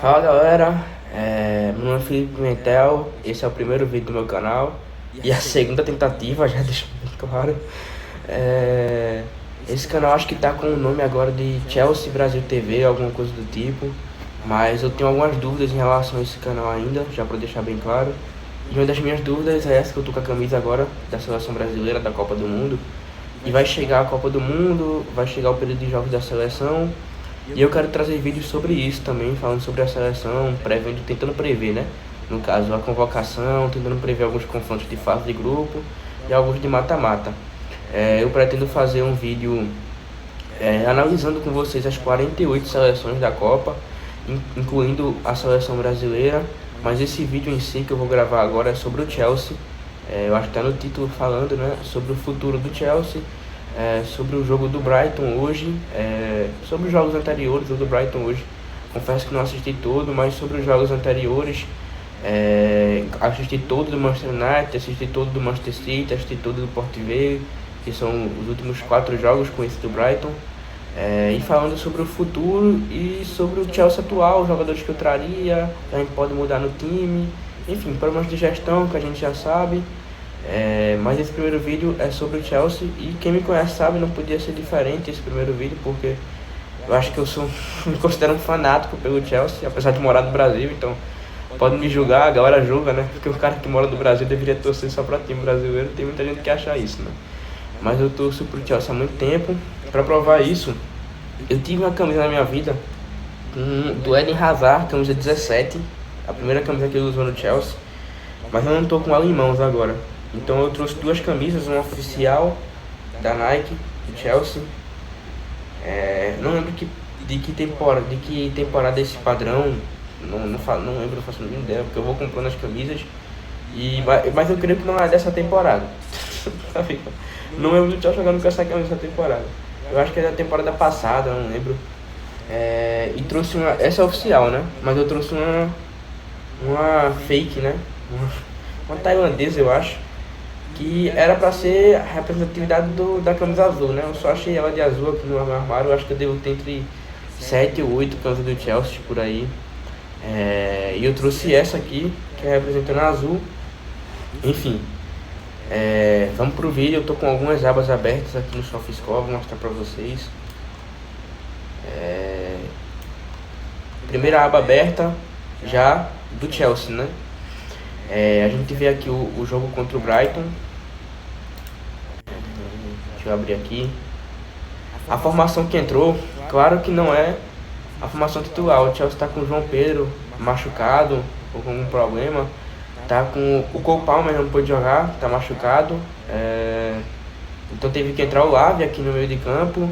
Fala galera, meu nome é Felipe Pimentel, esse é o primeiro vídeo do meu canal e a segunda tentativa, já deixo bem claro. É, Esse canal acho que tá com o nome agora de Chelsea Brasil TV, alguma coisa do tipo, mas eu tenho algumas dúvidas em relação a esse canal ainda, já para deixar bem claro. E uma das minhas dúvidas é essa que eu tô com a camisa agora da seleção brasileira da Copa do Mundo. E vai chegar a Copa do Mundo, vai chegar o período de jogos da seleção. E eu quero trazer vídeos sobre isso também, falando sobre a seleção, prevendo, tentando prever, né? No caso, a convocação, tentando prever alguns confrontos de fase de grupo e alguns de mata-mata. Eu pretendo fazer um vídeo analisando com vocês as 48 seleções da Copa, incluindo a seleção brasileira. Mas esse vídeo em si que eu vou gravar agora é sobre o Chelsea. Eu acho que está no título falando, né, sobre o futuro do Chelsea, sobre o jogo do Brighton hoje, sobre os jogos anteriores do Brighton hoje. Confesso que não assisti todo, mas sobre os jogos anteriores, assisti todo do Manchester United, assisti todo do Manchester City, assisti todo do Port Vale, que são os últimos 4 jogos com esse do Brighton. E falando sobre o futuro e sobre o Chelsea atual, os jogadores que eu traria, que a gente pode mudar no time, enfim, problemas de gestão que a gente já sabe. Mas esse primeiro vídeo é sobre o Chelsea e quem me conhece sabe, não podia ser diferente esse primeiro vídeo, porque eu acho que eu sou, me considero um fanático pelo Chelsea, apesar de morar no Brasil, então pode me julgar, a galera julga, né? Porque o cara que mora no Brasil deveria torcer só pra time brasileiro, tem muita gente que acha isso, né? Mas eu torço pro Chelsea há muito tempo. Pra provar isso, eu tive uma camisa na minha vida do Eden Hazard, camisa 17, a primeira camisa que ele usou no Chelsea, mas eu não tô com ela em mãos agora. Então eu trouxe 2 camisas, uma oficial da Nike, do Chelsea. Não lembro de que temporada é esse padrão, não lembro, não faço a mínima ideia, porque eu vou comprando as camisas, mas eu creio que não é dessa temporada. Não lembro do Chelsea jogando com essa camisa dessa temporada. Eu acho que é da temporada passada, não lembro. E trouxe essa é oficial, né? Mas eu trouxe uma fake, né? Uma tailandesa, eu acho, que era pra ser a representatividade da camisa azul, né? Eu só achei ela de azul aqui no armário. Eu acho que eu devo ter entre 7 ou 8 camisas do Chelsea por aí. E eu trouxe essa aqui, que é representando a azul. Enfim, vamos pro vídeo. Eu tô com algumas abas abertas aqui no SofaScore, vou mostrar pra vocês. Primeira aba aberta já do Chelsea, né? A gente vê aqui o jogo contra o Brighton. Deixa eu abrir aqui. A formação que entrou, claro que não é a formação titular. O Chelsea está com o João Pedro machucado ou com algum problema. Tá com o Cole Palmer, não pôde jogar, tá machucado. Então teve que entrar o Lavia aqui no meio de campo,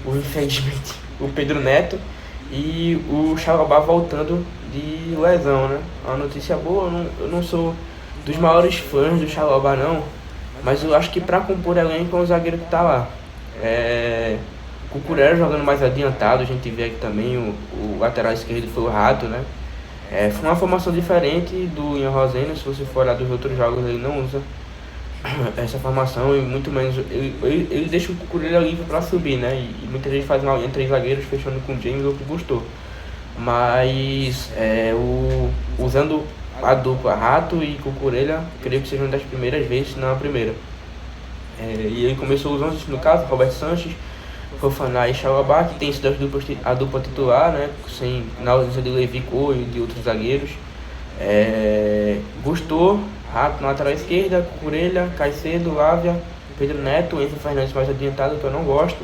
infelizmente, o Pedro Neto e o Chalobah voltando de lesão, né? Uma notícia boa, eu não sou dos maiores fãs do Chalobah não, mas eu acho que para compor elenco é um zagueiro que tá lá. O Cucurella jogando mais adiantado, a gente vê aqui também o lateral esquerdo foi o Rato, né? Foi uma formação diferente do Ian Roseno. Se você for olhar dos outros jogos, ele não usa essa formação e muito menos ele deixa o Cucurella livre para subir, né? E muitas vezes faz uma linha 3 zagueiros fechando com o James ou com o Gusto. Mas usando a dupla Rato e Cucurella, creio que seja uma das primeiras vezes, se não a primeira. E ele começou usando, no caso, Roberto Sanches, Fofana e Chalobah, que tem sido a dupla titular, né? Na ausência de Levi Cole e de outros zagueiros. Gostou, Rato na lateral esquerda, Cucurella, Caicedo, Lavia, Pedro Neto, Enzo Fernandes mais adiantado, que eu não gosto,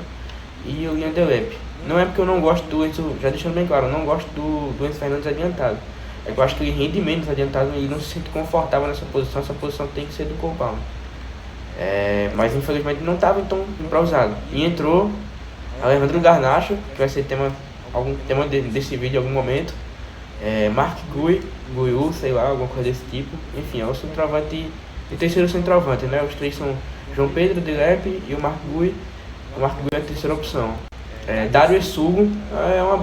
e o Ian Delep. Não é porque eu não gosto do Enzo, já deixando bem claro, eu não gosto do Enzo Fernandes adiantado. É que eu acho que ele rende menos adiantado e não se sente confortável nessa posição. Essa posição tem que ser do Cole Palmer. Mas infelizmente não estava então improvisado. E entrou Alejandro Garnacho, que vai ser algum tema desse vídeo em algum momento. Mark Guiu, sei lá, alguma coisa desse tipo. Enfim, é o centroavante e terceiro centroavante, né? Os 3 são João Pedro, Delep e o Mark Guiu. O Mark Guiu é a terceira opção. Dario Sugo é uma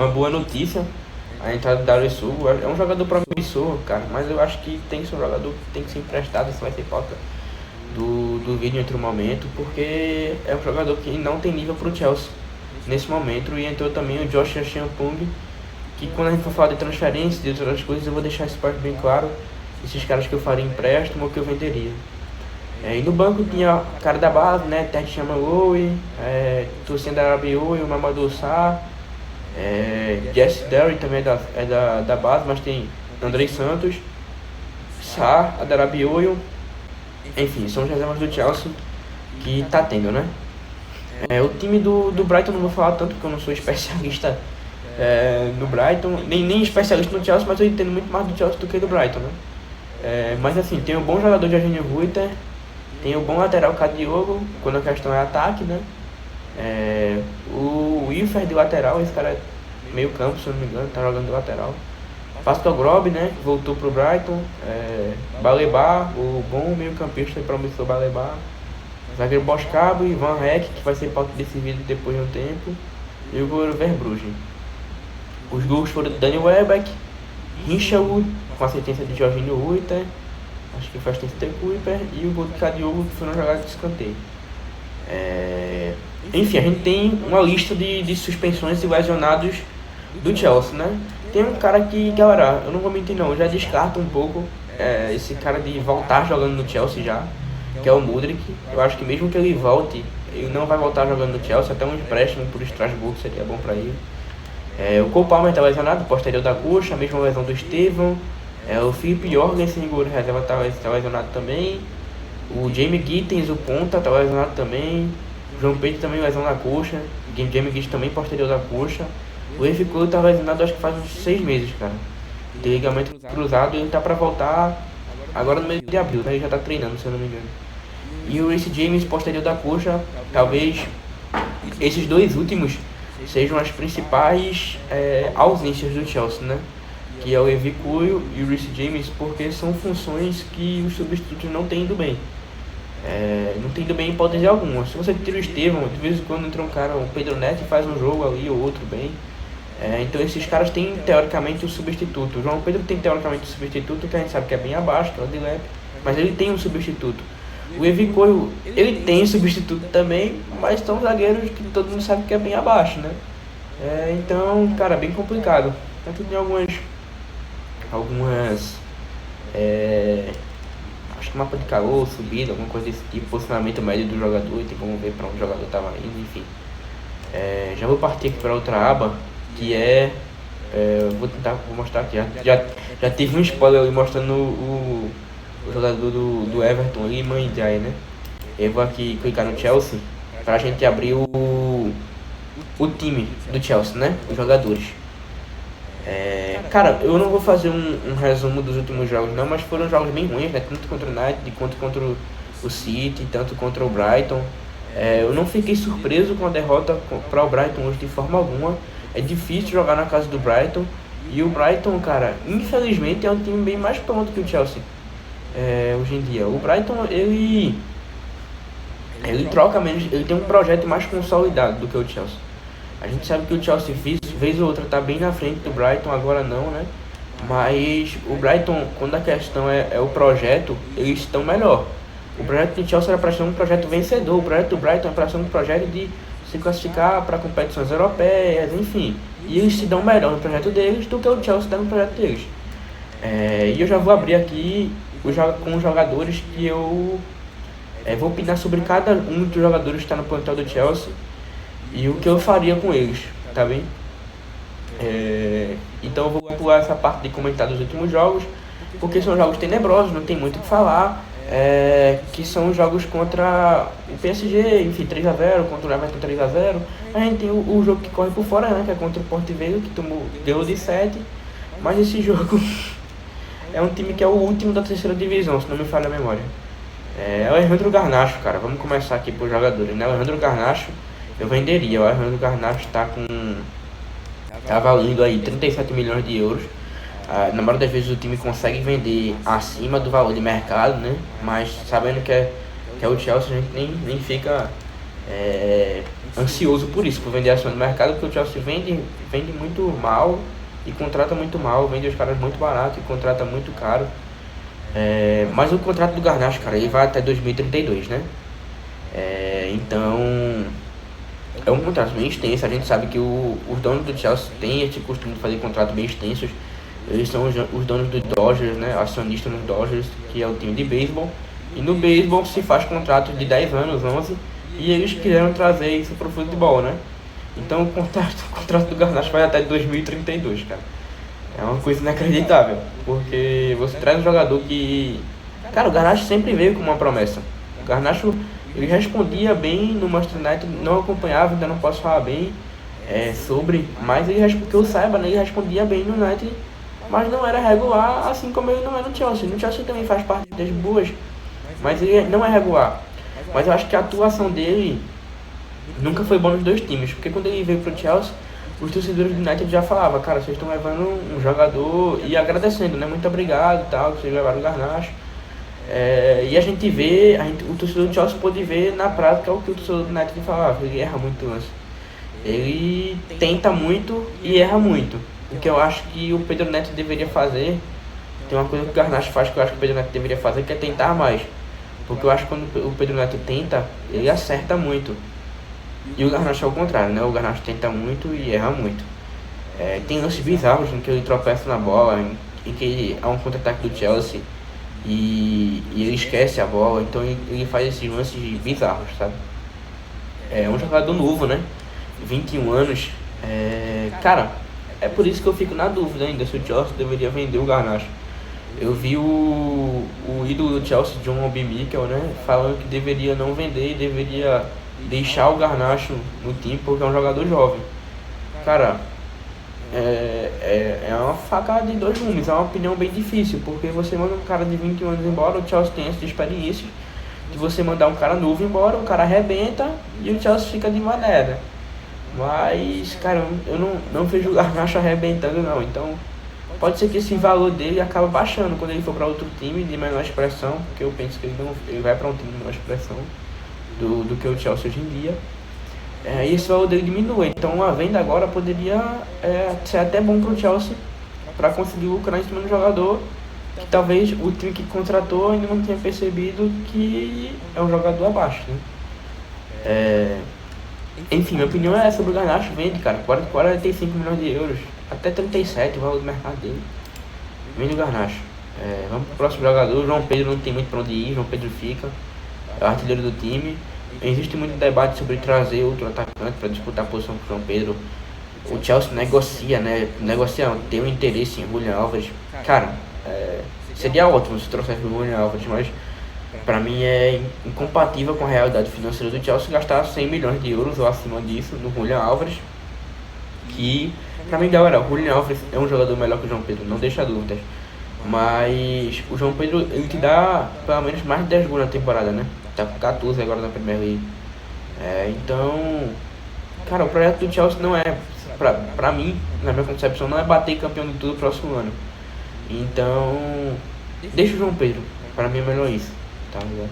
boa notícia. A entrada do Dario Sugo é um jogador promissor, cara, mas eu acho que tem que ser um jogador que tem que ser emprestado. Isso vai ter falta do vídeo entre o momento, porque é um jogador que não tem nível pro Chelsea. nesse momento, e entrou também o Josh Champung, que quando a gente for falar de transferência e de outras coisas, eu vou deixar esse parte bem claro, esses caras que eu faria empréstimo ou que eu venderia. E no banco tinha o cara da base, né, Ted Chamaloui, torcendo da Arabioi, o Mamadou Sarr, Jesse Derry também da base, mas tem Andrei Santos, Sarr, a da Arabioi, enfim, são as reservas do Chelsea que tá tendo, né. O time do Brighton não vou falar tanto, porque eu não sou especialista no Brighton, nem especialista no Chelsea, mas eu entendo muito mais do Chelsea do que do Brighton, né. Mas assim, tem um bom jogador de Jorginho Ruiter, tem o bom lateral Cadiogo, quando a questão é ataque, né. O Wilfer de lateral, esse cara é meio campo, se eu não me engano, tá jogando de lateral. Pascal Grob, né, que voltou pro Brighton. Baleba, o bom meio campista promissor Baleba. Zagueiro Boscabo e Van Heck, que vai ser pauta desse vídeo depois de um tempo. E o goleiro Verbruggen. Os gols foram do Daniel Welbeck, Hinshelwood, com assistência de Jorginho Ruiter, acho que foi assistência de Kuiper, e o gol de Cadiogo, que foi uma jogada de escanteio. Enfim, a gente tem uma lista de suspensões e lesionados do Chelsea, né? Tem um cara que, galera, eu não vou mentir não, eu já descarto um pouco esse cara de voltar jogando no Chelsea já, que é o Mudryk. Eu acho que mesmo que ele volte, ele não vai voltar jogando no Chelsea, até um empréstimo por Estrasburgo seria bom pra ele. O Cole Palmer tá lesionado, posterior da coxa, a mesma lesão do Estevão. O Filipe Jorgensen, goleiro reserva, tá lesionado também. O Jamie Gittens, o ponta, tá lesionado também. O João Pedro também lesão na coxa. O Jamie Gittens também posterior da coxa. O Levi Couto tá lesionado acho que faz uns 6 meses, cara. Tem ligamento cruzado e ele tá pra voltar agora no mês de abril, né? Ele já tá treinando, se eu não me engano. E o Reece James posterior da coxa, talvez esses dois últimos sejam as principais ausências do Chelsea, né? Que é o Levi Couto e o Reece James, porque são funções que os substitutos não têm ido bem. Não tem ido bem em hipótese alguma. Se você tira o Estevão, de vez em quando entra um cara, o Pedro Neto faz um jogo ali ou outro bem. Então esses caras têm teoricamente o substituto. O João Pedro tem teoricamente o substituto, que a gente sabe que é bem abaixo, que é o Dilep, mas ele tem um substituto. O Levi Couto, ele tem substituto também, mas são zagueiros que todo mundo sabe que é bem abaixo, né? Então, cara, bem complicado. Tanto tem algumas acho que mapa de calor, subida, alguma coisa desse tipo, posicionamento médio do jogador, tem como ver para onde o jogador estava indo, enfim. Já vou partir aqui para outra aba, que vou mostrar aqui, já tive um spoiler ali mostrando o jogador do Everton ali, Mandai, né? Eu vou aqui clicar no Chelsea, para a gente abrir o time do Chelsea, né? Os jogadores. Cara, eu não vou fazer um resumo dos últimos jogos não, mas foram jogos bem ruins, né? Tanto contra o United, quanto contra o City, tanto contra o Brighton. Eu não fiquei surpreso com a derrota para o Brighton hoje de forma alguma. É difícil jogar na casa do Brighton. E o Brighton, cara, infelizmente é um time bem mais pronto que o Chelsea hoje em dia. O Brighton, ele troca menos, ele tem um projeto mais consolidado do que o Chelsea. A gente sabe que o Chelsea, vez ou outra, tá bem na frente do Brighton, agora não, né? Mas o Brighton, quando a questão é o projeto, eles estão melhor. O projeto do Chelsea era para ser um projeto vencedor, o projeto do Brighton é para ser um projeto de se classificar para competições europeias, enfim. E eles se dão melhor no projeto deles do que o Chelsea dá no projeto deles. E eu já vou abrir aqui com os jogadores que eu vou opinar sobre cada um dos jogadores que está no plantel do Chelsea e o que eu faria com eles, tá bem? Então eu vou pular essa parte de comentar dos últimos jogos, porque são jogos tenebrosos, não tem muito o que falar, que são jogos contra o PSG, enfim, 3-0, contra o Everton 3-0. A gente tem o jogo que corre por fora, né, que é contra o Porto Velo, que deu de 7, mas esse jogo é um time que é o último da terceira divisão, se não me falha a memória. O Alejandro Garnacho, cara, vamos começar aqui por jogadores, né? O Alejandro Garnacho eu venderia, o Alejandro Garnacho tá valendo aí 37 milhões de euros. Na maioria das vezes o time consegue vender acima do valor de mercado, né? Mas sabendo que é o Chelsea, a gente nem fica ansioso por isso, por vender acima do mercado, porque o Chelsea vende muito mal e contrata muito mal, vende os caras muito barato e contrata muito caro. Mas o contrato do Garnacho, cara, ele vai até 2032, né? Então é um contrato bem extenso. A gente sabe que os donos do Chelsea têm esse costume de fazer contratos bem extensos. Eles são os donos do Dodgers, né? Acionistas nos Dodgers, que é o time de beisebol. E no beisebol se faz contratos de 10 anos, 11, e eles quiseram trazer isso pro futebol, né? Então o contrato do Garnacho vai até 2032, cara. É uma coisa inacreditável, porque você traz um jogador que... Cara, o Garnacho sempre veio com uma promessa. O Garnacho, ele respondia bem no Manchester United, não acompanhava, ainda não posso falar bem sobre, mas que eu saiba, né, ele respondia bem no United, mas não era regular, assim como ele não é no Chelsea. No Chelsea também faz partidas boas, mas ele não é regular. Mas eu acho que a atuação dele nunca foi boa nos dois times, porque quando ele veio pro Chelsea, os torcedores do United já falavam, cara, vocês estão levando um jogador, e agradecendo, né, muito obrigado e tal, que vocês levaram o Garnacho. E a gente vê, o torcedor do Chelsea pode ver na prática o que o torcedor do United falava, ele erra muito lance. Ele tenta muito e erra muito. O que eu acho que o Pedro Neto deveria fazer, tem uma coisa que o Garnacho faz que eu acho que o Pedro Neto deveria fazer, que é tentar mais. Porque eu acho que quando o Pedro Neto tenta, ele acerta muito. E o Garnacho é o contrário, né? O Garnacho tenta muito e erra muito. Tem lances bizarros em que ele tropeça na bola, em que há um contra-ataque do Chelsea e ele esquece a bola, então ele faz esses lances bizarros, sabe? É um jogador novo, né? 21 anos. Cara, é por isso que eu fico na dúvida ainda se o Chelsea deveria vender o Garnacho. Eu vi o ídolo do Chelsea, John Obi Mikel, né, falando que deveria não vender, deveria deixar o Garnacho no time porque é um jogador jovem. Cara, é uma faca de dois gumes, é uma opinião bem difícil, porque você manda um cara de 21 anos embora, o Chelsea tem essa experiência de você mandar um cara novo embora, o cara arrebenta e o Chelsea fica de maneira. Mas, cara, eu não vejo o Garnacho arrebentando não, então pode ser que esse valor dele acabe baixando quando ele for para outro time de menor expressão, porque eu penso que ele vai para um time de menor expressão do que o Chelsea hoje em dia. E esse valor dele diminui, então uma venda agora poderia ser até bom para o Chelsea, para conseguir lucrar em cima do jogador, que talvez o time que contratou ainda não tenha percebido que é um jogador abaixo, né? Enfim, minha opinião é sobre o Garnacho. Vende, cara, 45 milhões de euros, até 37 o valor do mercado dele. Vende o Garnacho. Vamos pro próximo jogador. João Pedro não tem muito pra onde ir, João Pedro fica, é o artilheiro do time. Existe muito debate sobre trazer outro atacante para disputar a posição com o João Pedro. O Chelsea tem um interesse em Julián Álvares. Cara, seria ótimo se trouxesse o Julián Álvares, mas pra mim é incompatível com a realidade financeira do Chelsea gastar 100 milhões de euros ou acima disso no Julián Álvares. Que, pra mim, galera, o Julián Álvares é um jogador melhor que o João Pedro, não deixa dúvidas. Mas o João Pedro, ele te dá pelo menos mais de 10 gols na temporada, né? Tá com 14 agora na Premier League. Então, cara, o projeto do Chelsea não é, pra mim, na minha concepção, não é bater campeão de tudo no próximo ano. Então, deixa o João Pedro, pra mim é melhor isso, tá ligado?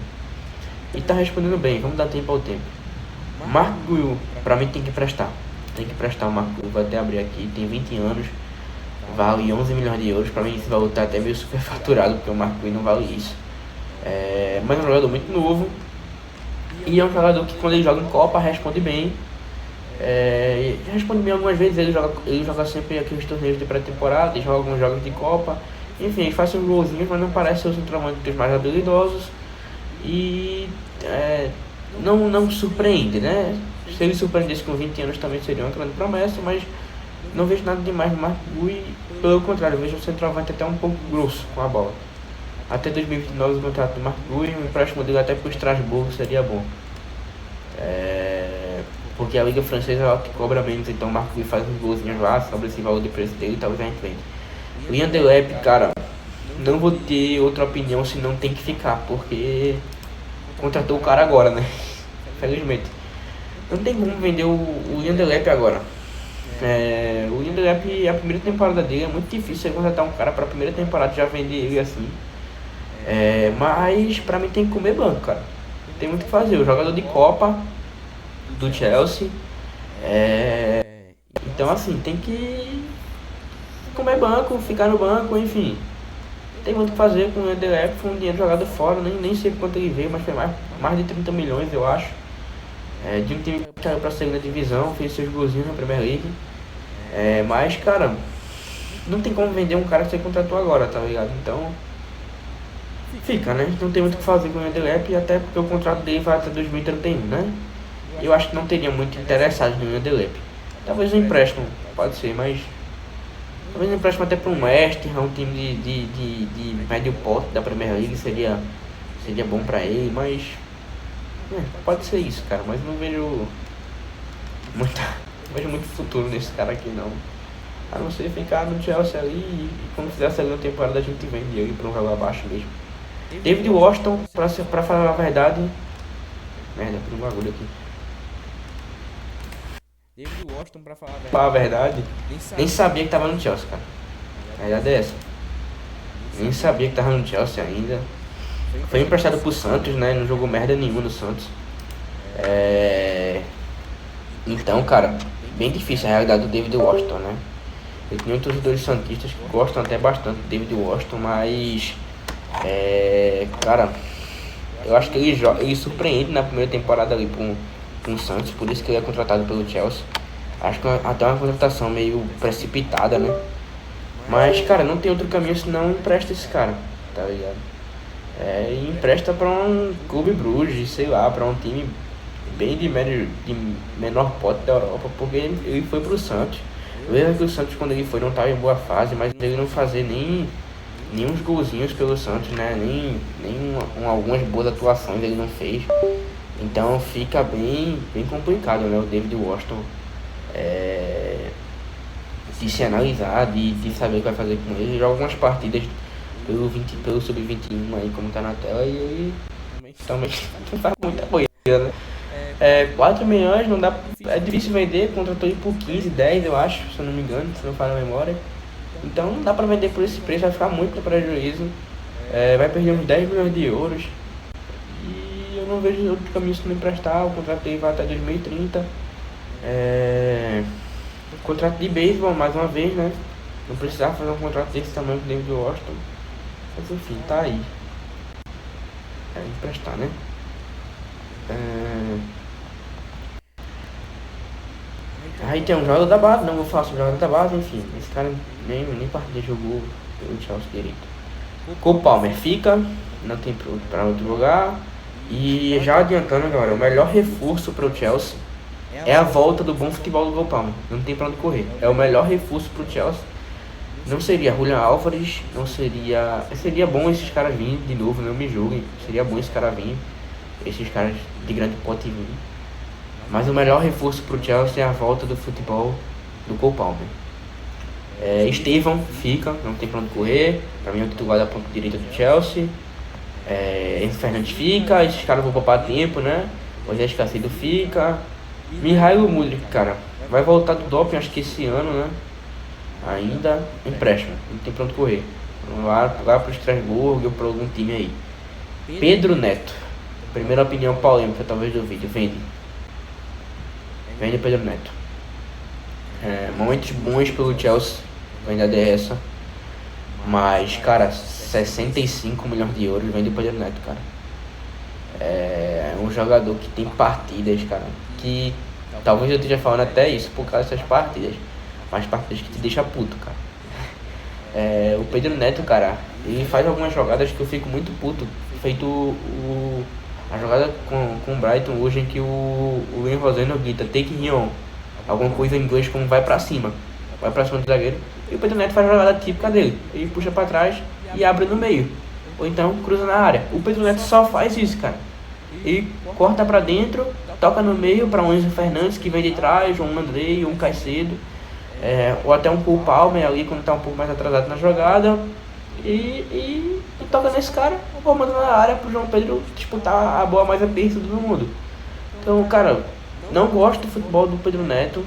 E tá respondendo bem, vamos dar tempo ao tempo. Marco Guiu, pra mim tem que prestar o Marco Guiu, vou até abrir aqui, tem 20 anos, vale 11 milhões de euros, pra mim esse valor tá até meio superfaturado, porque o Marco Guiu não vale isso. Mas é um jogador muito novo, e é um jogador que quando ele joga em Copa responde bem. Responde bem algumas vezes, ele joga sempre aqueles torneios de pré-temporada, joga alguns jogos de Copa. Enfim, ele faz uns golzinhos, mas não parece ser o centroavante dos mais habilidosos. E não surpreende, né? Se ele surpreendesse com 20 anos também seria uma grande promessa, mas não vejo nada demais no Marco Guiu. Pelo contrário, eu vejo o centroavante até um pouco grosso com a bola. Até 2029 o contrato do Marco Guiu, o empréstimo dele até pro Estrasburgo seria bom. Porque a Liga Francesa ela cobra menos, então o Marco Guiu faz uns golzinhos lá, sobre esse valor de preço dele, talvez a gente vende. Liam Delap, cara, não vou ter outra opinião se não tem que ficar, porque contratou o cara agora, né? Felizmente. Não tem como vender o Liam Delap agora. O Liam Delap, a primeira temporada dele é muito difícil você contratar um cara pra primeira temporada já vender ele assim. Mas pra mim tem que comer banco, cara. Tem muito o que fazer. O jogador de Copa do Chelsea. Então assim, tem que comer banco, ficar no banco, enfim. Tem muito o que fazer com o Delap, foi um dinheiro jogado fora, nem sei quanto ele veio, mas foi mais de 30 milhões, eu acho. De um time que caiu pra segunda divisão, fez seus golzinhos na Premier League. Mas, cara, não tem como vender um cara que você contratou agora, tá ligado? Então, fica, né? Não tem muito o que fazer com o Edelep, até porque o contrato dele vai até 2031, né? Eu acho que não teria muito interessado no Edelep. Talvez um empréstimo, pode ser, mas talvez um empréstimo até para um West Ham, um time de médio porte da Premier League seria bom pra ele, mas pode ser isso, cara, mas não vejo muita, não vejo muito futuro nesse cara aqui não. A não ser ficar no Chelsea ali e quando fizer a segunda temporada a gente vende ele pra um valor abaixo mesmo. David Washington, pra falar a verdade. Merda, por um bagulho aqui. David Washington, pra falar a verdade, nem sabia que tava no Chelsea, cara. A verdade é essa. Nem sabia que tava no Chelsea ainda. Foi emprestado pro Santos, né? Não jogou merda nenhuma no Santos. Então, cara, bem difícil a realidade do David Washington, né? Eu tenho torcedores santistas que gostam até bastante do David Washington, mas cara, eu acho que ele surpreende na primeira temporada ali com o Santos, por isso que ele é contratado pelo Chelsea. Acho que até uma contratação meio precipitada, né? Mas, cara, não tem outro caminho senão empresta esse cara, tá ligado? E empresta pra um clube Bruges, sei lá, pra um time bem de menor pote da Europa, porque ele foi pro Santos. Eu lembro que o Santos, quando ele foi, não estava em boa fase, mas ele não fazia nem uns golzinhos pelo Santos, né? Algumas boas atuações ele não fez. Então fica bem complicado, né? O David Washington de se analisar, de saber o que vai fazer com ele. Ele joga algumas partidas pelo Sub-21 aí, como tá na tela, e ele também não faz muita coisa, né? 4 milhões não dá, é difícil vender, contratou ele por 15, 10 eu acho, se eu não me engano, se não falha a memória. Então não dá pra vender por esse preço, vai ficar muito no prejuízo. Vai perder uns 10 milhões de euros. E eu não vejo outro caminho se não emprestar, o contrato dele vai até 2030. Contrato de beisebol, mais uma vez, né? Não precisava fazer um contrato desse tamanho com o David Washington. Mas enfim, tá aí. Emprestar, né? Aí tem um jogador da base, não vou falar sobre o jogador da base, enfim. Esse cara nem partida jogou pelo Chelsea direito. Cole Palmer fica, não tem pra outro lugar. E já adiantando, galera, o melhor reforço pro Chelsea é a volta do bom futebol do Cole Palmer. Não tem pra onde correr. É o melhor reforço pro Chelsea. Não seria Julian Álvares, não seria... Seria bom esses caras virem de novo, não me julguem. Seria bom esse cara vir, esses caras de grande pote vir. Mas o melhor reforço pro Chelsea é a volta do futebol do Cole Palmer. Estevão fica, não tem pra onde correr. Pra mim é o titular da ponta direita do Chelsea. Enzo Fernandes fica, esses caras vão poupar tempo, né? O José Caicedo fica. Mihailo Mudryk, cara, vai voltar do doping, acho que esse ano, né? Ainda empréstimo, não tem pra onde correr. Lá pro Strasbourg ou pra algum time aí. Pedro Neto, primeira opinião polêmica talvez do vídeo, vende Pedro Neto. Momentos bons pelo Chelsea, ainda é essa. Mas, cara, 65 milhões de euros vende Pedro Neto, cara. É um jogador que tem partidas, cara, que talvez eu esteja falando até isso por causa dessas partidas. Mas partidas que te deixa puto, cara. O Pedro Neto, cara, ele faz algumas jogadas que eu fico muito puto. Feito a jogada com o Brighton hoje, em que o William Rosendo grita take him on, alguma coisa em inglês como vai pra cima do zagueiro, e o Pedro Neto faz a jogada típica dele, ele puxa pra trás e abre no meio, ou então cruza na área. O Pedro Neto só faz isso, cara. Ele corta pra dentro, toca no meio pra um Enzo Fernandes que vem de trás, ou um Andrei, ou um Caicedo, ou até um Cole Palmer ali quando tá um pouco mais atrasado na jogada, e toca nesse cara, formando na área pro João Pedro disputar a bola mais aperta do mundo. Então, cara, não gosto do futebol do Pedro Neto,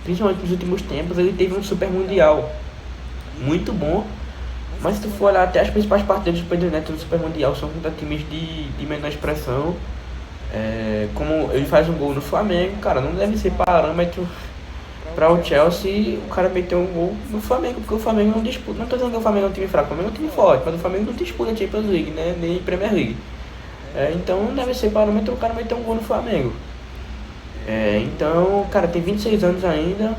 principalmente nos últimos tempos. Ele teve um super mundial muito bom, mas se tu for olhar, até as principais partidas do Pedro Neto no super mundial são contra times de menor expressão. Como ele faz um gol no Flamengo, cara, não deve ser parâmetro para o Chelsea o cara meteu um gol no Flamengo, porque o Flamengo não disputa. Não tô dizendo que o Flamengo é um time fraco, o Flamengo é um time forte, mas o Flamengo não disputa a Champions League, né, nem Premier League. Então não deve ser parâmetro o cara meter um gol no Flamengo. Então, cara, tem 26 anos ainda.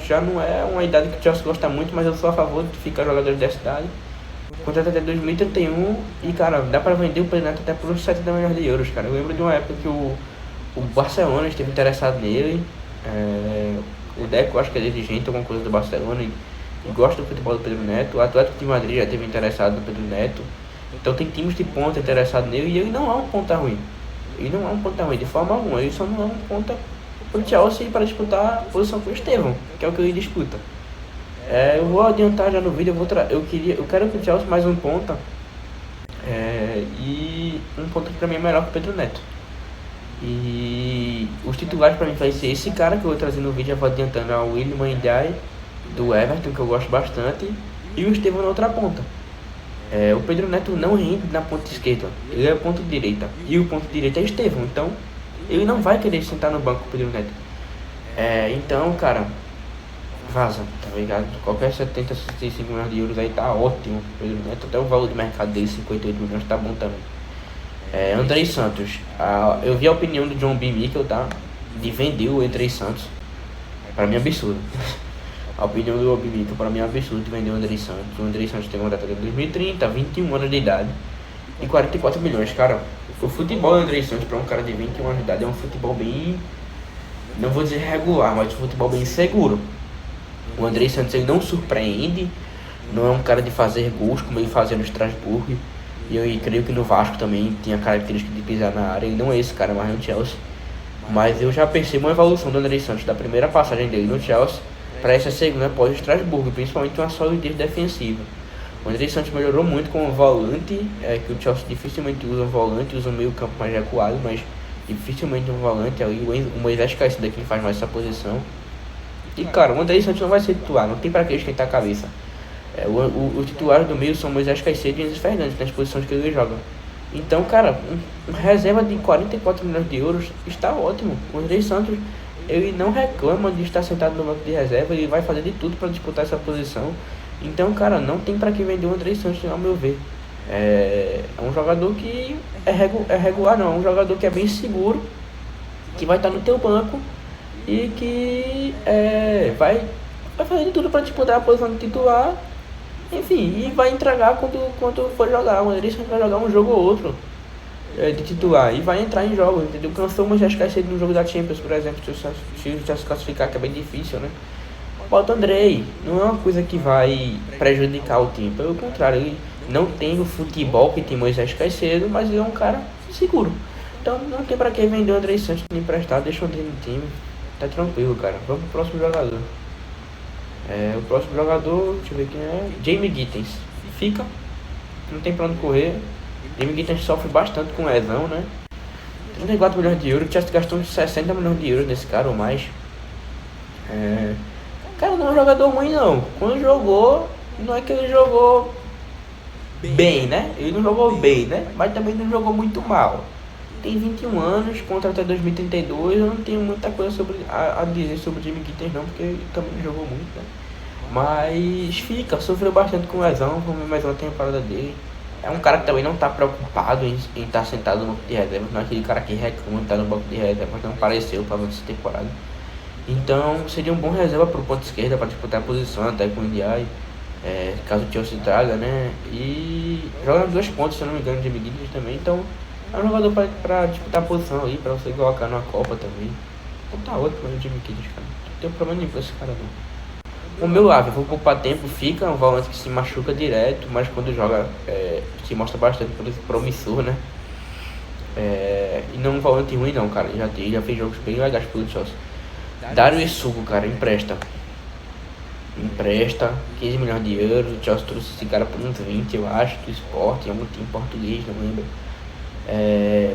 Já não é uma idade que o Chelsea gosta muito, mas eu sou a favor de ficar jogadores dessa idade. Contrato até 2031 e, cara, dá pra vender o Pedro Neto até por uns 70 milhões de euros, cara. Eu lembro de uma época que o Barcelona esteve interessado nele. O Deco, acho que é dirigente, alguma coisa do Barcelona, e gosta do futebol do Pedro Neto. O Atlético de Madrid já esteve interessado no Pedro Neto. Então tem times de ponta interessados nele e ele não é um ponta ruim. Ele não é um ponta ruim de forma alguma, ele só não é um ponta pro Chelsea para disputar a posição com o Estevão, que é o que ele disputa. Eu vou adiantar já no vídeo, eu quero que o Chelsea mais um ponta. E um ponta que pra mim é melhor que o Pedro Neto. E os titulares pra mim vai ser esse cara que eu vou trazer no vídeo, já vou adiantando, é o Iliman Ndiaye do Everton, que eu gosto bastante, e o Estevão na outra ponta. O Pedro Neto não rende na ponta esquerda, ele é ponta direita, e o ponto direito é Estevão, então ele não vai querer sentar no banco com o Pedro Neto. Então, cara, vaza, tá ligado? Qualquer 70, 65 milhões de euros aí tá ótimo pro Pedro Neto, até o valor de mercado dele, 58 milhões, tá bom também. Andrei Santos, eu vi a opinião do John B. Mikel, tá? De vender o Andrei Santos, pra mim é absurdo. A opinião do John B. Mikel pra mim é absurdo de vender o Andrei Santos. O Andrei Santos tem uma data de 2030, 21 anos de idade e 44 milhões, cara. O futebol do Andrei Santos pra um cara de 21 anos de idade é um futebol bem, não vou dizer regular, mas um futebol bem seguro. O Andrei Santos ele não surpreende, não é um cara de fazer gols como ele fazia no Strasbourg. E eu creio que no Vasco também tinha característica de pisar na área. Ele não é esse cara mais no Chelsea. Mas eu já percebo uma evolução do Andrei Santos da primeira passagem dele no Chelsea para essa segunda após o Strasbourg, principalmente uma solidez defensiva. O Andrei Santos melhorou muito com o volante, que o Chelsea dificilmente usa um volante, usa um meio campo mais recuado, mas dificilmente um volante. Ali o Moisés Caicedo que faz mais essa posição. E cara, o Andrei Santos não vai ser titular, não tem para que esquentar a cabeça. Os titulares do meio são Moisés Caicedo e Enzo Fernandes, nas posições que ele joga. Então, cara, uma reserva de 44 milhões de euros está ótimo. O Andrei Santos, ele não reclama de estar sentado no banco de reserva, ele vai fazer de tudo para disputar essa posição. Então, cara, não tem para que vender o Andrei Santos, ao meu ver. É um jogador que é regular, não, é um jogador que é bem seguro, que vai estar no teu banco e que vai fazer de tudo para disputar a posição de titular. Enfim, e vai entregar quando for jogar. O Andrei Santos vai jogar um jogo ou outro de titular e vai entrar em jogos, entendeu? Cansou, mas acho que vai ser no jogo da Champions, por exemplo, se já se classificar, que é bem difícil, né? Bota o Andrei, não é uma coisa que vai prejudicar o time, pelo contrário, ele não tem o futebol que tem Moisés Caicedo, mas ele é um cara seguro. Então não tem pra que vender o Andrei Santos emprestado, deixa o Andrei no time, tá tranquilo, cara. Vamos pro próximo jogador. O próximo jogador, deixa eu ver quem é, Jamie Gittens. Fica, não tem pra onde correr. Jamie Gittens sofre bastante com lesão, né? 34 milhões de euros, o Chelsea gastou uns 60 milhões de euros nesse cara ou mais. Cara, não é um jogador ruim não. Quando jogou, não é que ele jogou bem, né? Ele não jogou bem, né? Mas também não jogou muito mal. Tem 21 anos, contrato até 2032, eu não tenho muita coisa a dizer sobre o Jamie Gittens não, porque ele também jogou muito, né? Mas fica, sofreu bastante com lesão, foi mais uma temporada dele. É um cara que também não tá preocupado em estar sentado no banco de reserva, não é aquele cara que reclama de estar no banco de reserva, mas não apareceu para essa temporada. Então seria um bom reserva pro ponto esquerda para disputar a posição até com o Ndiaye, caso o Chelsea traga, né? E joga nas duas pontas, se eu não me engano, o Jamie Gittens também, então é um jogador pra disputar a posição aí, pra você colocar numa Copa também. Então tá ótimo o Jamie Gittens, cara. Não tem problema nenhum pra esse cara não. O meu ave, vou poupar tempo, fica um volante que se machuca direto, mas quando joga se mostra bastante promissor, né? E não um volante ruim não, cara. Já fez jogos bem legais pelo Chelsea. Dario Sugo, cara, empresta, 15 milhões de euros. O Chelsea trouxe esse cara por uns 20, eu acho, do Sport, em algum time português, não lembro.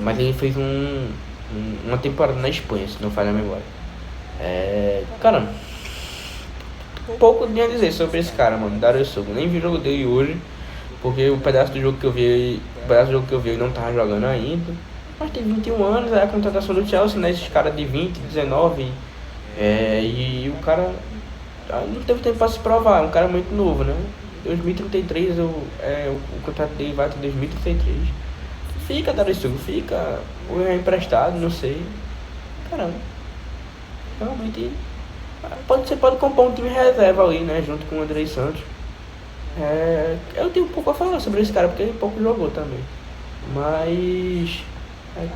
Mas ele fez uma temporada na Espanha, se não falha a memória. Cara, pouco tinha a dizer sobre esse cara, mano, Dario Sugo. Nem vi o jogo dele hoje, porque o pedaço do jogo que eu vi ele não tava jogando ainda. Mas tem 21 anos, é a contratação do Chelsea, né? Esses caras de 20, 19. E o cara não teve tempo pra se provar, é um cara muito novo, né? 2033, o contrato dele vai até 2033. Fica, Darussug, fica. Ou é emprestado, não sei. Caramba, realmente. Você pode compor um time reserva ali, né? Junto com o Andrei Santos. Eu tenho um pouco a falar sobre esse cara, porque ele pouco jogou também. Mas.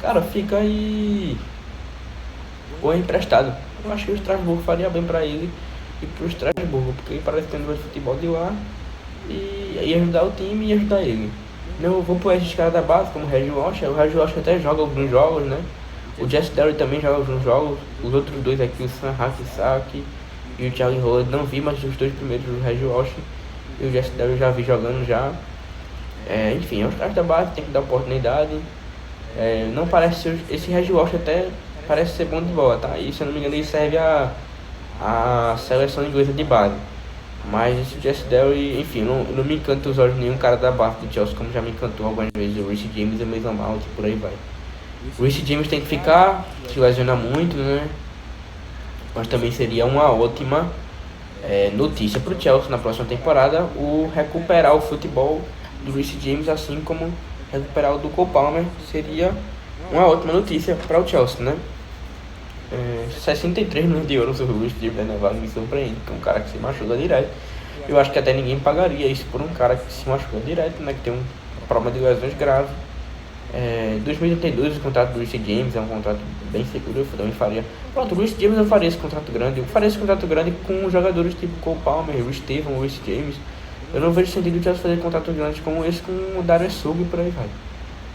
Cara, fica aí. Ou é emprestado. Eu acho que o Strasbourg faria bem pra ele e pro Strasbourg, porque ele parece ter um de futebol de lá e ia ajudar o time e ajudar ele. Não, eu vou pôr esses caras da base, como o Reggie Walsh. O Reggie Walsh até joga alguns jogos, né? O Jesse Derry também joga alguns jogos. Os outros dois aqui, o Sam Hacksack e o Charlie Holland, não vi, mas os dois primeiros, o Reggie Walsh e o Jesse Derry eu já vi jogando já. Enfim, os caras da base tem que dar oportunidade. Não parece ser, esse Reggie Walsh até parece ser bom de bola, tá? E se eu não me engano ele serve a seleção inglesa de base. Mas esse Jesse Derry, enfim, não me encanta os olhos nenhum cara da base do Chelsea, como já me encantou algumas vezes o Reece James e o Mason Mount e por aí vai. O Reece James tem que ficar, se lesiona muito, né? Mas também seria uma ótima notícia pro Chelsea na próxima temporada o recuperar o futebol do Reece James, assim como recuperar o do Cole Palmer, seria uma ótima notícia para o Chelsea, né? 63 milhões de euros o Reece James, né? Vale, me surpreende, que é um cara que se machuca direto. Eu acho que até ninguém pagaria isso por um cara que se machuca direto, né? Que tem um problema de lesões grave. 2032 o contrato do Reece James é um contrato bem seguro, eu também faria. Pronto, o Reece James eu faria esse contrato grande. Eu faria esse contrato grande com jogadores tipo Cole Palmer, o Steven, o Reece James. Eu não vejo sentido de Chelsea fazer contratos grandes como esse com o Darussug e por aí vai.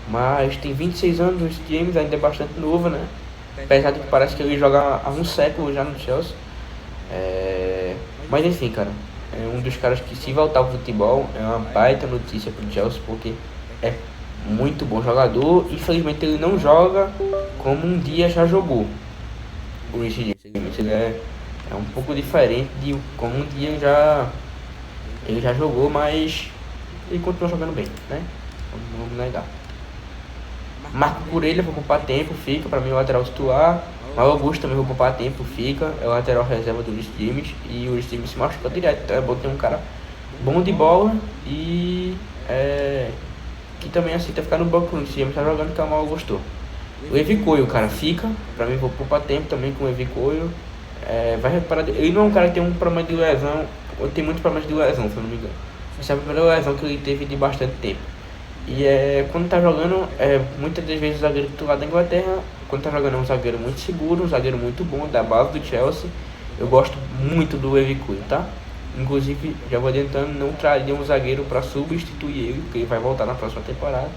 Mas tem 26 anos, o Reece James ainda é bastante novo, né? Apesar de que parece que ele joga há um século já no Chelsea. Mas enfim, cara, é um dos caras que, se voltar ao futebol, é uma baita notícia pro Chelsea, porque é muito bom jogador. Infelizmente ele não joga como um dia já jogou. O Reece James ele é um pouco diferente de como um dia ele já jogou, mas ele continua jogando bem, né? Vamos negar. Marco Curelha, vou poupar tempo, fica. Pra mim o lateral titular. Mas o Augusto também vou poupar tempo, fica. É o lateral reserva do Reece James. E o Reece James se machuca direto. Então é bom ter um cara bom de bola e que também aceita ficar no banco. O Reece James tá jogando, que é o mal gostou. O Evie Coelho, cara, fica. Pra mim vou poupar tempo também com o Evie Coelho. Vai reparar. Ele não é um cara que tem um problema de lesão. Ou tem muitos problemas de lesão, se eu não me engano. Essa é a primeira lesão que ele teve de bastante tempo. E quando tá jogando, muitas das vezes o zagueiro titular da Inglaterra, quando tá jogando é um zagueiro muito seguro, um zagueiro muito bom, da base do Chelsea. Eu gosto muito do Evie Coelho, tá? Inclusive, já vou adiantando, não traria um zagueiro para substituir ele, porque ele vai voltar na próxima temporada.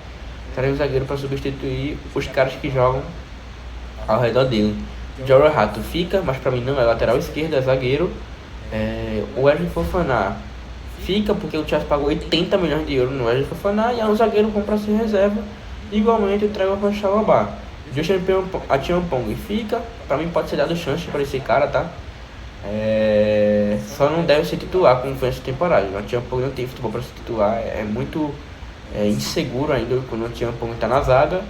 Traria um zagueiro para substituir os caras que jogam ao redor dele. Jorah Rato fica, mas pra mim não, é lateral esquerdo, é zagueiro. O Wesley Fofana fica porque o Chelsea pagou 80 milhões de euros no Wesley Fofana e é um zagueiro bom para ser reserva. Igualmente o Trevor para Chalobah. Justin Acheampong fica, pra mim pode ser dado chance para esse cara, tá? Só não deve ser titular como foi essa temporada. O Acheampong não tem futebol para ser titular, é muito inseguro ainda quando o Acheampong tá na zaga.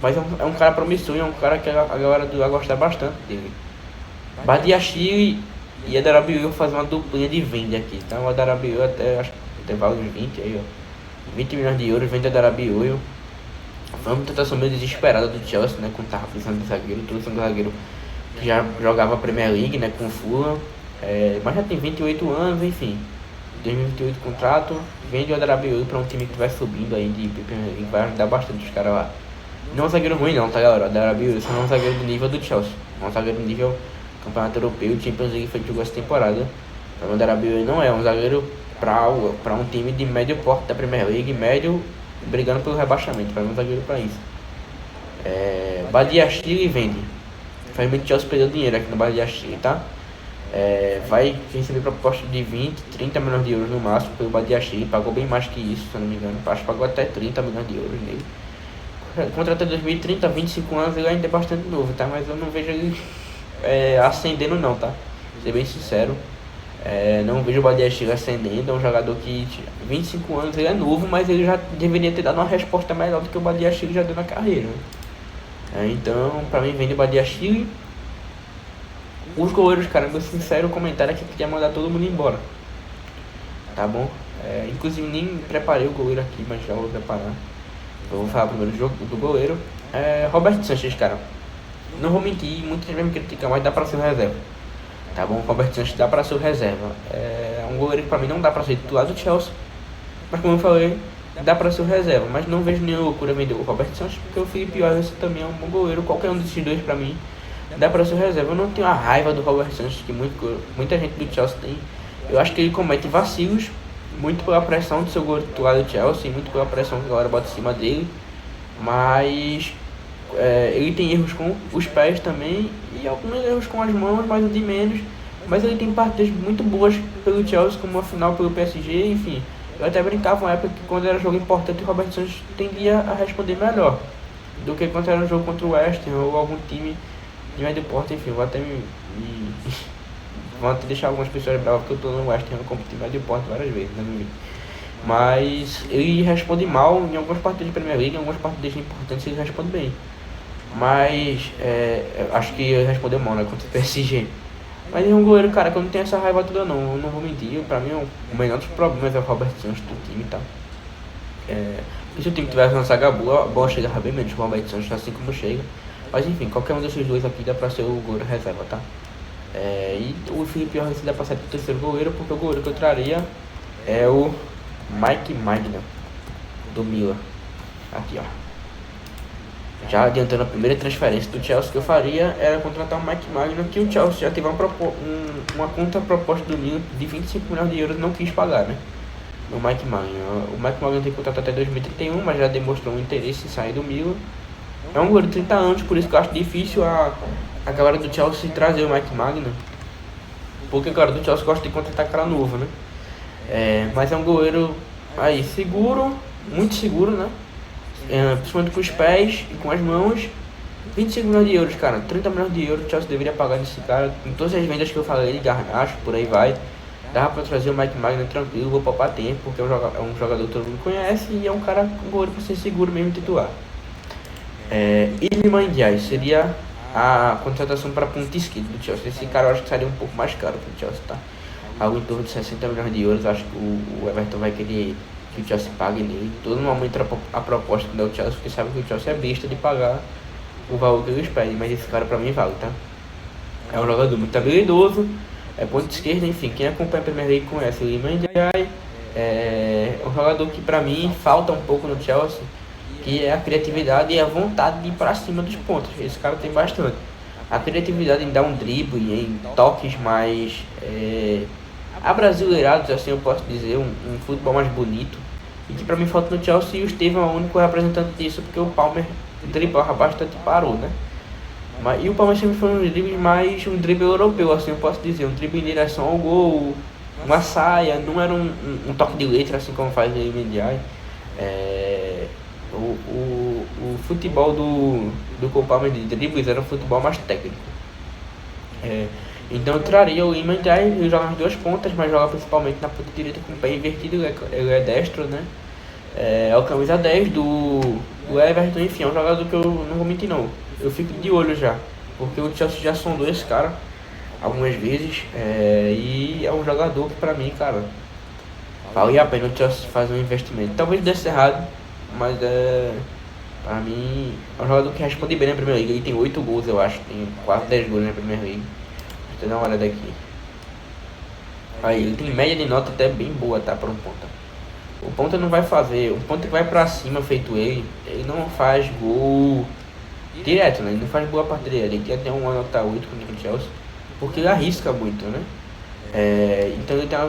Mas é um cara promissor, é um cara que a galera vai gostar bastante dele. Badiashile e a Darabiu fazer uma duplinha de venda aqui, tá? O Darabiu acho que até vale uns 20 aí, ó. 20 milhões de euros, vende a Darabiu. Foi uma tentação meio desesperada do Chelsea, né? Quando tava precisando de zagueiro, trouxe um zagueiro que já jogava a Premier League, né? Com o Fulham. Mas já tem 28 anos, enfim. 2028 contrato, vende o Darabiu pra um time que vai subindo aí de Premier League, vai ajudar bastante os caras lá. Não é um zagueiro ruim não, tá galera? O Darabiu não é um zagueiro do nível do Chelsea. É um zagueiro do nível Campeonato Europeu, Champions League foi jogou essa temporada. O Darabiu não é um zagueiro pra um time de médio porte da Premier League, médio, brigando pelo rebaixamento. Para um zagueiro pra isso. Badiashile vende. Infelizmente o Chelsea perdeu dinheiro aqui no Badiashile, tá? Vai receber proposta de 20, 30 milhões de euros no máximo pelo Badiashile. Pagou bem mais que isso, se eu não me engano. Acho que pagou até 30 milhões de euros nele. Contrato é 2030, 25 anos, ele ainda é bastante novo, tá? Mas eu não vejo ele ascendendo não, tá? Ser bem sincero. Não vejo o Badiashile ascendendo. É um jogador que 25 anos, ele é novo, mas ele já deveria ter dado uma resposta melhor do que o Badiashile já deu na carreira, né? Então, pra mim, vende o Badiashile. Os goleiros, cara, meu sincero comentário aqui que queria mandar todo mundo embora, tá bom? Inclusive nem preparei o goleiro aqui, mas já vou preparar. Eu vou falar primeiro do goleiro. Roberto Sanches, cara. Não vou mentir, muita gente vai me criticar, mas dá pra ser o reserva. Tá bom? Roberto Sanches dá pra ser o reserva. É um goleiro que pra mim não dá pra ser titular do Chelsea. Mas como eu falei, dá pra ser o reserva. Mas não vejo nenhuma loucura vender o Roberto Sanches, porque o Felipe Alves também é um bom goleiro. Qualquer um desses dois pra mim dá pra ser o reserva. Eu não tenho a raiva do Roberto Sanches que muita gente do Chelsea tem. Eu acho que ele comete vacilos, muito pela pressão do seu goleiro titular do Chelsea, muito pela pressão que a galera bota em cima dele. Mas ele tem erros com os pés também e alguns erros com as mãos, mas o de menos. Mas ele tem partidas muito boas pelo Chelsea, como a final pelo PSG, enfim. Eu até brincava uma época que quando era jogo importante o Roberto Sanches tendia a responder melhor do que quando era um jogo contra o West Ham ou algum time de médio porte, enfim. Vou até vão até deixar algumas pessoas bravas porque eu tô no West Ham como time de médio porte várias vezes, né? Mas ele responde mal em algumas partidas de Premier League, em algumas partidas importantes ele responde bem. Mas acho que ele respondeu mal, né, contra o PSG. Mas ele é um goleiro, cara, que eu não tenho essa raiva toda não, eu não vou mentir. Pra mim o menor dos problemas é o Robert Sanches do time, tá? E se o time tivesse uma saga boa, a bola chegava bem menos com o Robert Sanches, assim como chega. Mas enfim, qualquer um desses dois aqui dá pra ser o goleiro reserva, tá? E o Felipe Alves dá pra ser o terceiro goleiro, porque o goleiro que eu traria é o Mike Maignan, do Milan. Aqui, ó. Já adiantando a primeira transferência do Chelsea que eu faria era contratar o Mike Maignan, que o Chelsea já teve uma contraproposta do Milan de 25 milhões de euros, não quis pagar, né? O Mike Maignan. O Mike Maignan tem contrato até 2031, mas já demonstrou um interesse em sair do Milan. É um goleiro de 30 anos, por isso que eu acho difícil a galera do Chelsea trazer o Mike Maignan. Porque a galera do Chelsea gosta de contratar cara novo, né? Mas é um goleiro aí seguro, muito seguro, né? Principalmente com os pés e com as mãos. 25 milhões de euros, cara. 30 milhões de euros o Chelsea deveria pagar nesse cara. Com todas as vendas que eu falei de Garnacho, por aí vai. Dá pra trazer o Mike Maignan tranquilo, vou poupar tempo, porque é um jogador que todo mundo conhece e é um cara com goleiro pra ser seguro mesmo titular. Iliman Ndiaye seria a contratação para ponta esquerda do Chelsea. Esse cara eu acho que seria um pouco mais caro pro Chelsea, tá? Algo em torno de 60 milhões de euros. Acho que o Everton vai querer que o Chelsea pague nele. Todo mundo aumenta a proposta quando é o Chelsea, porque sabe que o Chelsea é besta de pagar o valor que eles pedem, mas esse cara pra mim vale, tá? É um jogador muito habilidoso, é ponta esquerda, enfim, quem acompanha a Premier League conhece o Iliman Ndiaye. É um jogador que pra mim falta um pouco no Chelsea, que é a criatividade e a vontade de ir pra cima dos pontos. Esse cara tem bastante. A criatividade em dar um drible, em toques mais abrasileirados, assim eu posso dizer, um futebol mais bonito. E que pra mim falta no Chelsea, e o Estevão é o único representante disso, porque o Palmer driblava bastante e parou, né? E o Palmer sempre foi um drible mais um drible europeu, assim eu posso dizer, um drible em direção ao gol, uma saia, não era um toque de letra assim como faz o Ndiaye. O futebol do Palmer de dribles era um futebol mais técnico. Então eu traria o Iliman Ndiaye, ele joga nas duas pontas, mas joga principalmente na ponta direita com o pé invertido, ele é destro, né? É o camisa 10 do Everton, enfim, é um jogador que eu não vou mentir não. Eu fico de olho já, porque o Chelsea já sondou esse cara algumas vezes, e é um jogador que pra mim, cara, vale a pena o Chelsea fazer um investimento. Talvez desse errado, mas pra mim é um jogador que responde bem na Premier League. Ele tem 8 gols, eu acho, tem quase 10 gols na Premier League. Deixa eu dar uma olhada aqui. Aí, ele tem média de nota até bem boa, tá, para um ponta. O ponta não vai fazer, o ponta que vai pra cima feito ele não faz gol direto, né? Ele não faz boa partida, ele quer ter uma nota 8 contra o Chelsea, porque ele arrisca muito, né? Então ele tem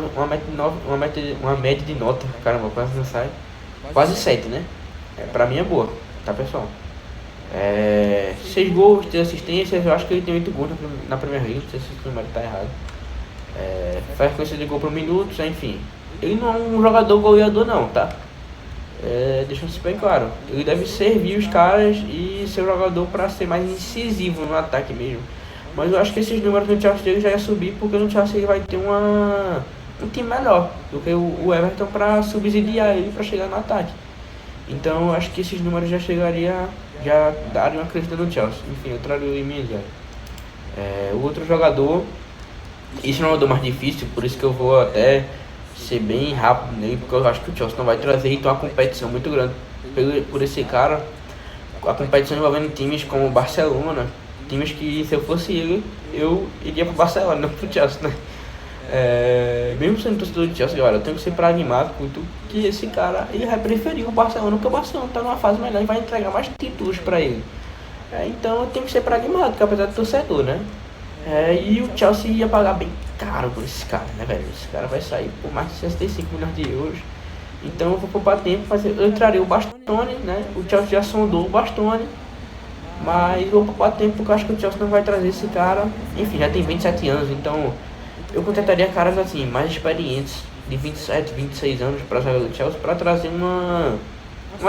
uma média de nota, caramba, quase não sai, quase 7, né? Pra mim é boa, tá, pessoal? 6 gols, 3 assistências, eu acho que ele tem 8 gols na Premier League, não sei se o número tá errado. Faz frequência de gol por minutos, enfim. Ele não é um jogador goleador não, tá? Deixa eu ser bem claro. Ele deve servir os caras e ser um jogador para ser mais incisivo no ataque mesmo. Mas eu acho que esses números no Chelsea já ia subir, porque no Chelsea ele vai ter um time melhor do que o Everton para subsidiar ele para chegar no ataque. Então eu acho que esses números já dariam uma crescida no Chelsea. Enfim, eu trago o Iliman Ndiaye. O outro jogador, esse é um jogador mais difícil, por isso que eu vou até ser bem rápido nele, porque eu acho que o Chelsea não vai trazer, então a competição muito grande por esse cara, a competição envolvendo times como o Barcelona, times que se eu fosse ele, eu iria pro Barcelona, não pro Chelsea, né? Mesmo sendo torcedor de Chelsea, galera, eu tenho que ser pragmático muito que esse cara ele vai preferir o Barcelona, porque o Barcelona tá numa fase melhor e vai entregar mais títulos pra ele. Então eu tenho que ser pragmático, apesar de torcedor, né? E o Chelsea ia pagar bem caro por esse cara, né, velho? Esse cara vai sair por mais de 65 milhões de euros. Então eu vou poupar tempo, eu traria o Bastoni, né? O Chelsea já sondou o Bastoni, mas eu vou poupar tempo porque eu acho que o Chelsea não vai trazer esse cara. Enfim, já tem 27 anos, então eu contrataria caras assim, mais experientes, de 27, 26 anos para jogar do Chelsea, para trazer uma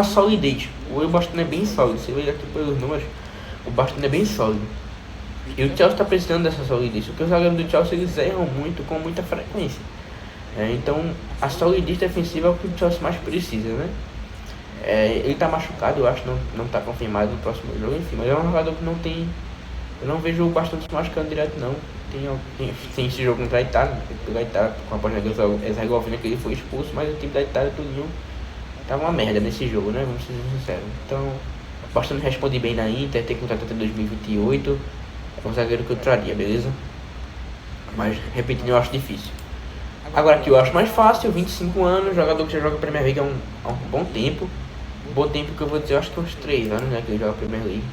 solidez. O Bastoni é bem sólido, você vê aqui pelos números, o Bastoni é bem sólido. E o Chelsea está precisando dessa solidez, porque os zagueiros do Chelsea eles erram muito, com muita frequência. Então a solidez defensiva é o que o Chelsea mais precisa, né? Ele tá machucado, eu acho, não tá confirmado no próximo jogo, enfim, mas é um jogador que não tem. Eu não vejo o Bastoni se machucando direto, não. Tem esse jogo contra a Itália, pela Itália, com a Bósnia-Herzegovina que ele foi expulso, mas o time da Itália tudinho tava uma merda nesse jogo, né? Vamos ser sinceros. Então, o Bastoni responde bem na Inter, tem contrato até 2028, é um zagueiro que eu traria, beleza? Mas, repetindo, eu acho difícil. Agora aqui eu acho mais fácil, 25 anos, jogador que já joga Premier League há um bom tempo. Bom tempo que eu vou dizer, eu acho que uns 3 anos, né, que ele joga Premier League.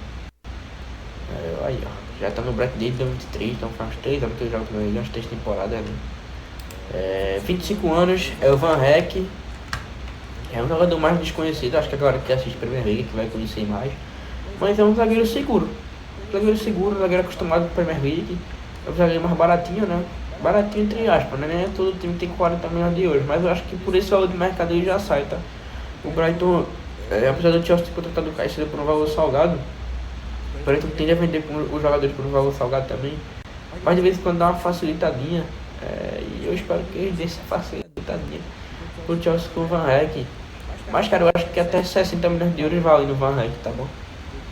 Aí, ó, já tá no break desde 2023, então faz uns 3 anos que ele joga Premier League, umas 3 temporadas, né. 25 anos, é o Van Hecke. É um jogador mais desconhecido, acho que agora que assiste Premier League que vai conhecer mais. Mas é um zagueiro seguro. Um zagueiro acostumado com Premier League. É um zagueiro mais baratinho, né? Baratinho entre aspas, né? Nem todo time tem 40 milhões de euros, mas eu acho que por esse valor de mercado ele já sai, tá? O Brighton, apesar do Chelsea ter contratado o Caicedo por um valor salgado, o Brighton tende a vender os jogadores por um valor salgado também, mas de vez em quando dá uma facilitadinha, e eu espero que eles dêem essa facilitadinha pro Chelsea com o Van Hecke. Mas cara, eu acho que até 60 milhões de euros vale no Van Hecke, tá bom?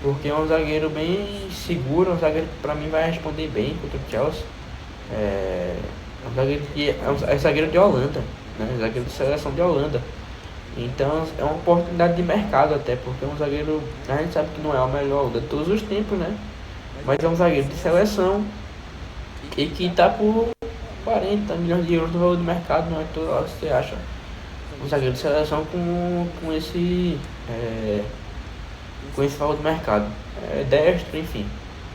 Porque é um zagueiro bem seguro, um zagueiro que pra mim vai responder bem contra o Chelsea. Um zagueiro que é zagueiro de Holanda, né? Zagueiro de seleção de Holanda. Então é uma oportunidade de mercado até, porque é um zagueiro, a gente sabe que não é o melhor de todos os tempos, né? Mas é um zagueiro de seleção e que tá por 40 milhões de euros no valor de mercado, não é toda hora que você acha um zagueiro de seleção com esse valor de mercado. Destro, enfim.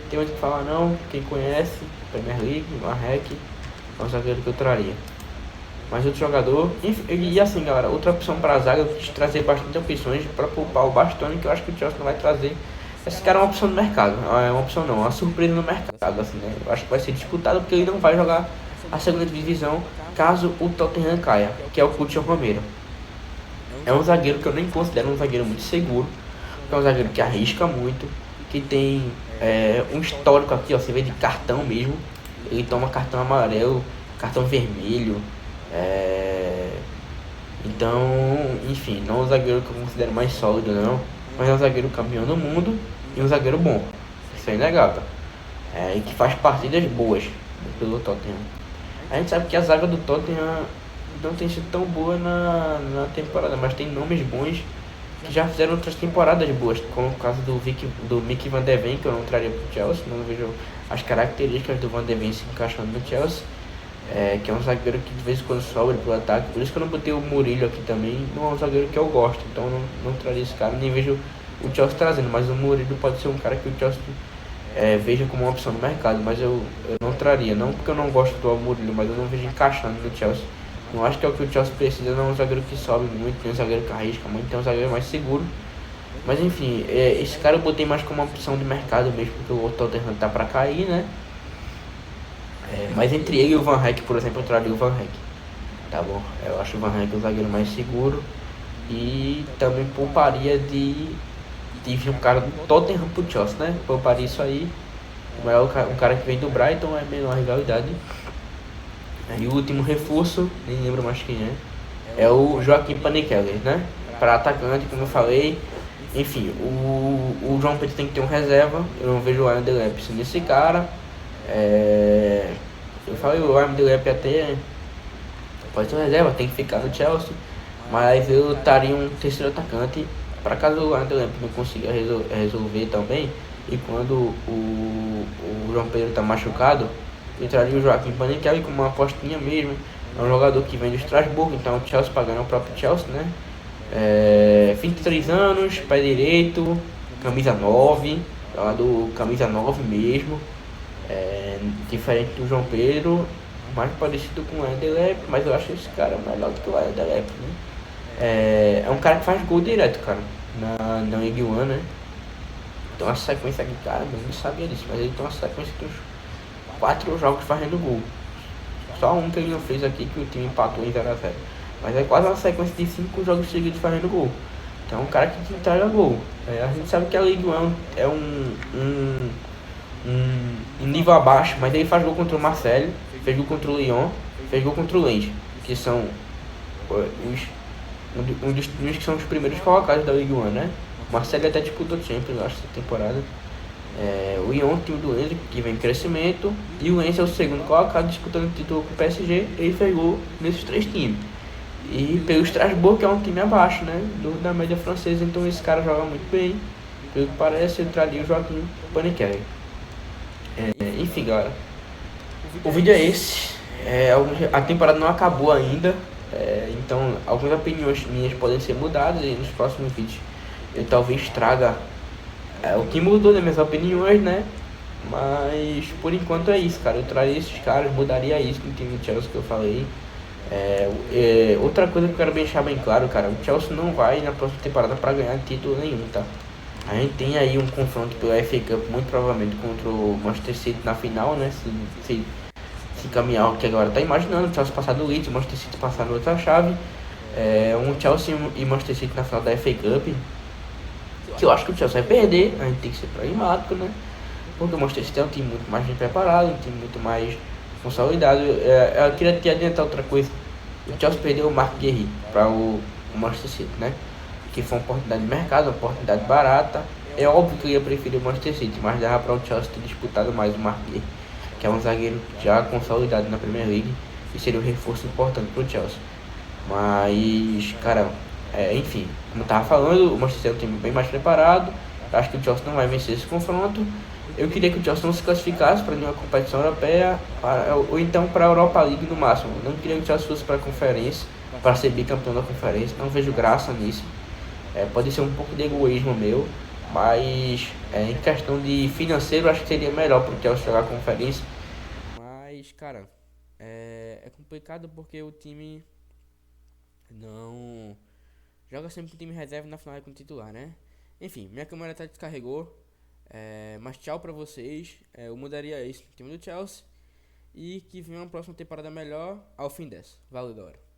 Tem muito que falar não, quem conhece, Premier League, Van Hecke, é um zagueiro que eu traria. Mas outro jogador, enfim, e assim galera, outra opção para a zaga, eu quis trazer bastante opções para poupar o Bastoni, que eu acho que o Chelsea não vai trazer. Esse cara é uma opção no mercado, é uma opção não, uma surpresa no mercado, assim, né? Eu acho que vai ser disputado porque ele não vai jogar a segunda divisão caso o Tottenham caia, que é o Coutinho Romero. É um zagueiro que eu nem considero um zagueiro muito seguro, é um zagueiro que arrisca muito, que tem um histórico aqui, ó, você vê de cartão mesmo, ele toma cartão amarelo, cartão vermelho, então, enfim, não é um zagueiro que eu considero mais sólido não, mas é um zagueiro campeão do mundo e um zagueiro bom, isso é inegável, e que faz partidas boas pelo Tottenham. A gente sabe que a zaga do Tottenham não tem sido tão boa na temporada, mas tem nomes bons que já fizeram outras temporadas boas, como o caso do Mickey Van de Ven, que eu não traria pro Chelsea, não vejo as características do Van de Ven se encaixando no Chelsea, que é um zagueiro que de vez em quando sobe pro ataque, por isso que eu não botei o Murillo aqui também, não é um zagueiro que eu gosto, então não traria esse cara, nem vejo o Chelsea trazendo, mas o Murillo pode ser um cara que o Chelsea veja como uma opção no mercado, mas eu não traria, não porque eu não gosto do Murillo, mas eu não vejo encaixando no Chelsea. Não acho que é o que o Chelsea precisa, não é um zagueiro que sobe muito, tem um zagueiro que arrisca muito, tem um zagueiro mais seguro. Mas enfim, esse cara eu botei mais como uma opção de mercado mesmo, porque o Tottenham tá pra cair, né? Mas entre ele e o Van Hecke, por exemplo, eu traria o Van Hecke, tá bom? Eu acho o Van Hecke um zagueiro mais seguro e também pouparia de vir um cara do Tottenham pro Chelsea, né? Pouparia isso aí, um cara que vem do Brighton é menor rivalidade. E o último reforço, nem lembro mais quem é o Joaquim Panikele, né? Para atacante, como eu falei. Enfim, o João Pedro tem que ter um reserva. Eu não vejo o Ryan Delap nesse cara. Eu falei o Ryan Delap até pode ser um reserva, tem que ficar no Chelsea. Mas eu estaria um terceiro atacante. para caso o Anderlecht não consiga resolver também, e quando o João Pedro tá machucado, entraria o Joaquim Panichelli como uma apostinha mesmo. É um jogador que vem do Estrasburgo, então o Chelsea pagando o próprio Chelsea, né? 23 anos, pé direito, camisa 9, jogador camisa 9 mesmo. Diferente do João Pedro, mais parecido com o Anderlecht, mas eu acho esse cara melhor do que o Anderlecht, né? É um cara que faz gol direto, cara, na Ligue 1, né? Tem uma sequência aqui, cara, eu não sabia disso, mas ele tem uma sequência de uns 4 jogos fazendo gol. Só um que ele não fez aqui, que o time empatou em 0x0. Mas é quase uma sequência de 5 jogos seguidos fazendo gol. Então é um cara que te entrega gol. A gente sabe que a Ligue 1 um nível abaixo, mas ele faz gol contra o Marseille, fez gol contra o Lyon, fez gol contra o Lens, que são um dos times que são os primeiros colocados da Ligue 1, né? O Marseille até disputou Champions, eu acho, essa temporada. O Lyon, o time do Lens, que vem em crescimento, e o Lens é o segundo colocado disputando o título com o PSG, ele fez gol nesses 3 times. E pelo Strasbourg, que é um time abaixo, né, da média francesa, então esse cara joga muito bem. Pelo que parece, entraria o Joaquim Panichelli. Enfim, galera, o vídeo é esse. A temporada não acabou ainda, então algumas opiniões minhas podem ser mudadas e nos próximos vídeos eu talvez traga o que mudou das minhas opiniões, né? Mas por enquanto é isso, cara. Eu traria esses caras, mudaria isso no time do Chelsea que eu falei. Outra coisa que eu quero deixar bem claro, cara, o Chelsea não vai na próxima temporada para ganhar título nenhum, tá? A gente tem aí um confronto pela FA Cup, muito provavelmente contra o Manchester City na final, né? Se caminhar o que agora tá imaginando, o Chelsea passar do Leeds, o Manchester City passar na outra chave. Um Chelsea e Manchester City na final da FA Cup, que eu acho que o Chelsea vai perder, a gente tem que ser pragmático, né? Porque o Manchester City é um time muito mais bem preparado, um time muito mais consolidado. Eu queria te adiantar outra coisa. O Chelsea perdeu o Marc Guéhi para o Manchester City, né? Que foi uma oportunidade de mercado, uma oportunidade barata. É óbvio que eu ia preferir o Manchester City, mas dava para o Chelsea ter disputado mais o Marc Guéhi, que é um zagueiro já consolidado na Premier League e seria um reforço importante para o Chelsea. Mas, cara, enfim, como eu tava falando, o Manchester City é um time bem mais preparado. Eu acho que o Chelsea não vai vencer esse confronto. Eu queria que o Chelsea não se classificasse para nenhuma competição europeia, ou então para a Europa League no máximo. Não queria que o Chelsea fosse para a conferência, para ser bicampeão da conferência. Não vejo graça nisso. Pode ser um pouco de egoísmo meu, mas em questão de financeiro, acho que seria melhor para o Chelsea jogar a conferência. Mas, cara, é complicado porque o time não joga sempre com o time reserva na final com o titular, né? Enfim, minha câmera até descarregou. Mas tchau pra vocês. Eu mudaria isso no time do Chelsea. E que venha uma próxima temporada melhor ao fim dessa. Valeu, galera.